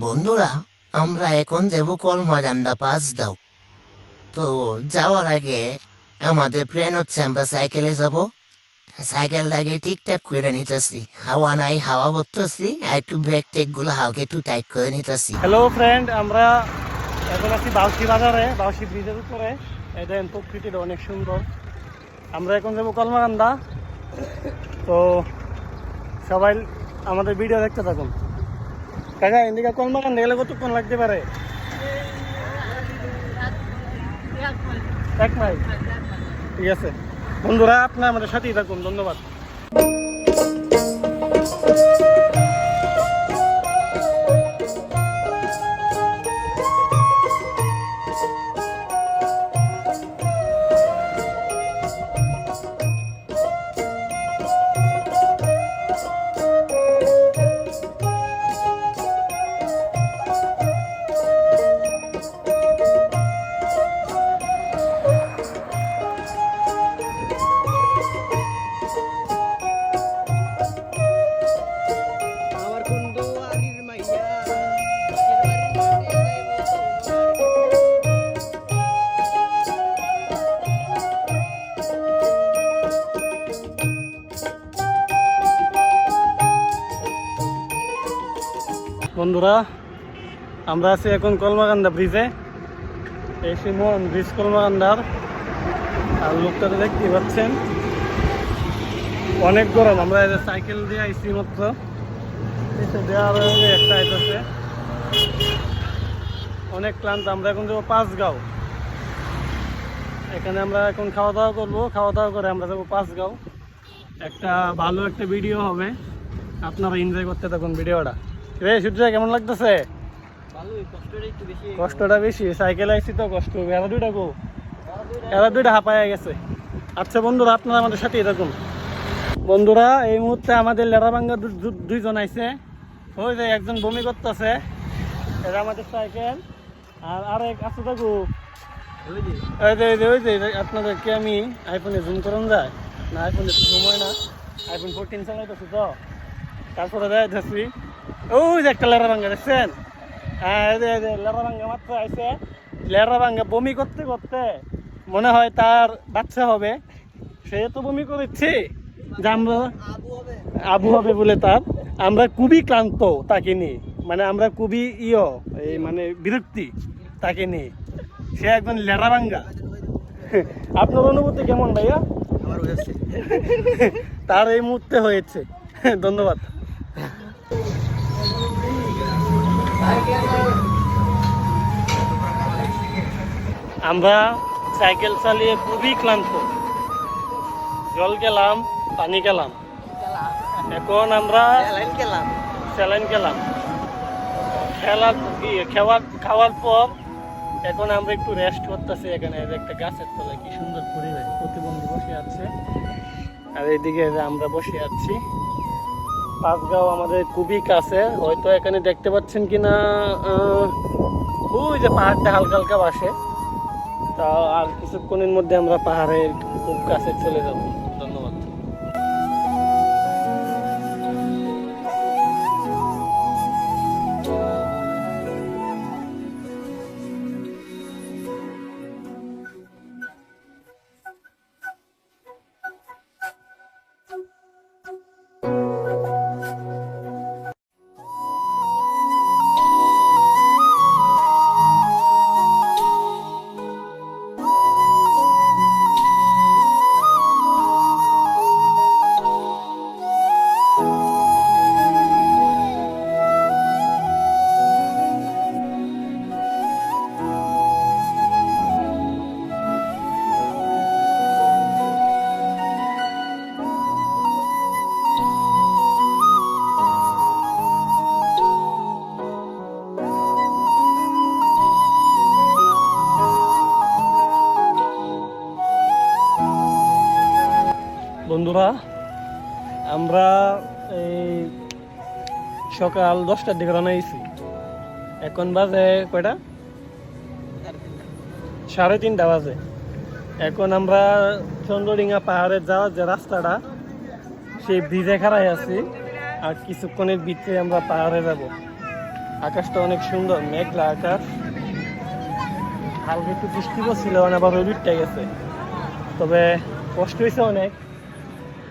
বন্ধুরা, আমরা এখন যাব কলমাকান্দা পাস দাও। তো যাওয়ার আগে আমাদের প্ল্যান হচ্ছে আমরা সাইকেলে যাব। সাইকেলটাকে ঠিকঠাক করে নিতেছি, হাওয়া নাই, হাওয়া করতেছি, আর একটু ব্রেক টেক গুলো হালকা একটু টাইট করে নিতেছি। হ্যালো ফ্রেন্ড, আমরা এখন আছি বাউসি বাজারে, বাউসি ব্রিজের উপরে। এই দেখেন প্রকৃতিটা অনেক সুন্দর। আমরা এখন যাবো কলমাকান্দা। তো সবাই আমাদের ভিডিও দেখতে থাকুন। কাকা, এদিকে কলমাকান্দা গেলে কতক্ষণ লাগতে পারে? 1 মাইল। ঠিক আছে বন্ধুরা, আপনার আমাদের সাথেই থাকুন। ধন্যবাদ। বন্ধুরা, আমরা আছি এখন কলমাকান্দা ব্রিজে। এই সিমন ব্রিজ কলমাকান্দার। আর লোকটা তো দেখতেই পাচ্ছেন, অনেক গরম। আমরা সাইকেল দিয়ে আইসি মাত্র, দেওয়ার একটা আইতেছে, অনেক ক্লান্ত। আমরা এখন যাবো পাঁচগাঁও। এখানে আমরা এখন খাওয়া দাওয়া করবো, খাওয়া দাওয়া করে আমরা যাবো পাঁচগাঁও। একটা ভালো একটা ভিডিও হবে, আপনারা এনজয় করতে থাকুন ভিডিওটা। রে সূর্য, কেমন লাগতেছে? কষ্টটা বেশি, সাইকেল আইসি তো কষ্ট। এরা দুইটা হাঁপায় গেছে। আচ্ছা বন্ধুরা, আপনারা আমাদের সাথেই থাকুন। বন্ধুরা, এই মুহূর্তে আমাদের লেরাবাঙ্গা দুইজন আইছে। ওই যে একজন বমি করতেছে, এটা আমাদের সাইকেল। আর আরেক আছে থাকু, ওই যে আপনাদেরকে আমি আইফোনে জুম করান যায় না, আইফোনে তো জুম হয় না। আইফোন 14 চালাইতেছি তো, তারপরে যাইতেছি। ওই যে একটা লেরাবাঙ্গা দেখছেন? হ্যাঁ, লেরাবাঙ্গা মাত্র আইছে। লেরাবাঙ্গা বমি করতে করতে মনে হয় তার বাচ্চা হবে। সে তো বমি করেছে যে আমরা আবু হবে বলে তার। আমরা খুবই ক্লান্ত তাকে নিয়ে, মানে আমরা খুবই এই মানে বিরক্তি তাকে নিয়ে। সে একজন লেরাবাঙ্গা। আপনার অনুভূতি কেমন ভাইয়া? তার এই মুহূর্তে হয়েছে। ধন্যবাদ। আমরা সাইকেল চালিয়ে খুবই ক্লান্ত। জল খেলাম, পানি খেলাম, এখন আমরা স্যালাইন খেলাম। খাওয়ার পর এখন আমরা একটু রেস্ট করতেছি। এখানে একটা গাছের তলায় কি সুন্দর পরিবেশ, প্রতিবন্ধী বসে আছে। আর এইদিকে আমরা বসে আছি। পাঁচগাঁও আমাদের খুবই কাছে, হয়তো এখানে দেখতে পাচ্ছেন কিনা, ওই যে পাহাড়টা হালকা হালকা বাসে। তা আর কিছুক্ষণের মধ্যে আমরা পাহাড়ের খুব কাছে চলে যাব। ধন্যবাদ। বন্ধুরা, আমরা এই সকাল 10টার দিকে রওনা হয়েছি। এখন বাজে কয়টা? 3:30 বাজে। এখন আমরা চন্দ্রডিঙ্গা পাহাড়ে যাওয়ার যে রাস্তাটা, সেই ব্রিজে খাড়াই আছি। আর কিছুক্ষণের ভিতরে আমরা পাহাড়ে যাব। আকাশটা অনেক সুন্দর, মেঘলা আকাশ। হালকা একটু বৃষ্টি পড়ছিল, আবার রোদটা গেছে। তবে কষ্ট হয়েছে অনেক,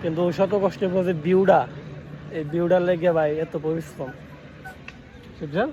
কিন্তু শত কষ্টের পর যে ভিউটা, এই ভিউটার লেগে ভাই এত পরিশ্রম। বুঝছেন?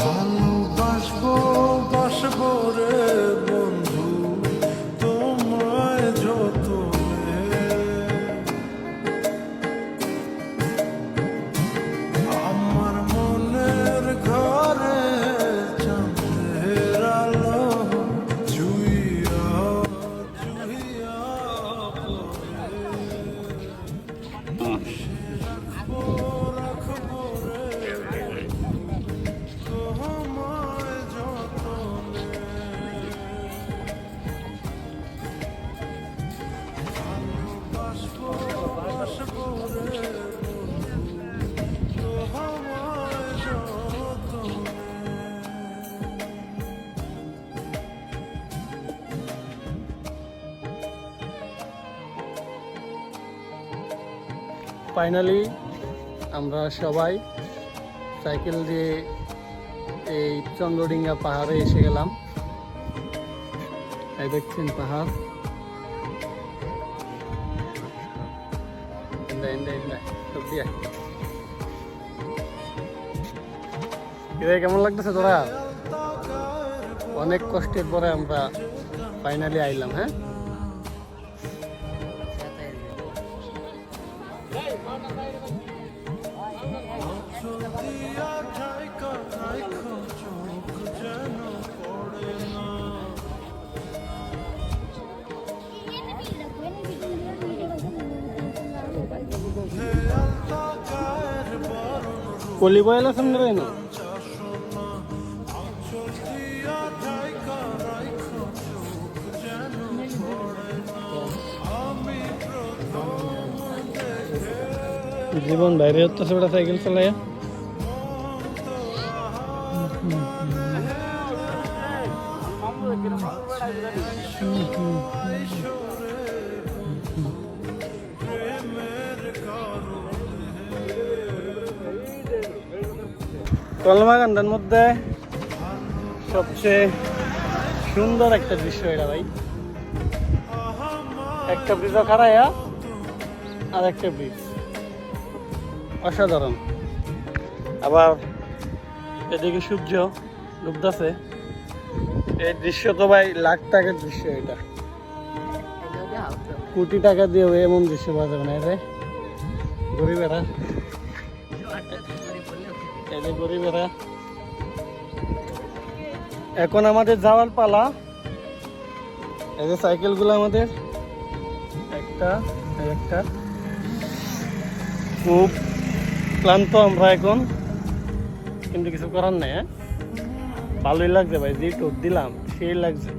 ভালোবাসবো বাসবো রে বন্ধু তোমায় যতনে, আমার মনের ঘরে চাঁদের আলো জুইয়া জুইয়া রাখবো রাখবো রে তোমায় যতনে, ভালোবাসবো বাসবো রে বন্ধু তোমায় যতনে। ফাইনালি আমরা সবাই সাইকেল দিয়ে এই চন্দ্রডিঙ্গা পাহাড়ে এসে গেলাম। এই দেখছেন পাহাড়, কেমন লাগতেছে তোরা? অনেক কষ্টের পরে আমরা ফাইনালি আইলাম। হ্যাঁ, কলি বয়লা সামনে রই না। জীবন বাইরে হচ্ছে ওটা সাইকেল চালায়। কলমাকান্দার মধ্যে সবচেয়ে সুন্দর একটা দৃশ্য এটা ভাই। একটা ব্রিজও খারাইয়া আর একটা ব্রিজ অসাধারণ। আবার এদিকে সূর্য ডুবতেছে। এই দৃশ্য তো ভাই লাখ টাকার দৃশ্য। এটা কোটি টাকা দিয়েও এমন দৃশ্য পাওয়া যাবে না। এতে গরিবেরা, এতে গরিবেরা। এখন আমাদের যাওয়ার পালা। এই যে সাইকেলগুলো আমাদের, একটা একটা। খুব ক্লান্ত আমরা এখন, কিন্তু কিছু করার নেই। ভালোই লাগছে ভাই, যে টুর দিলাম সেই লাগছে।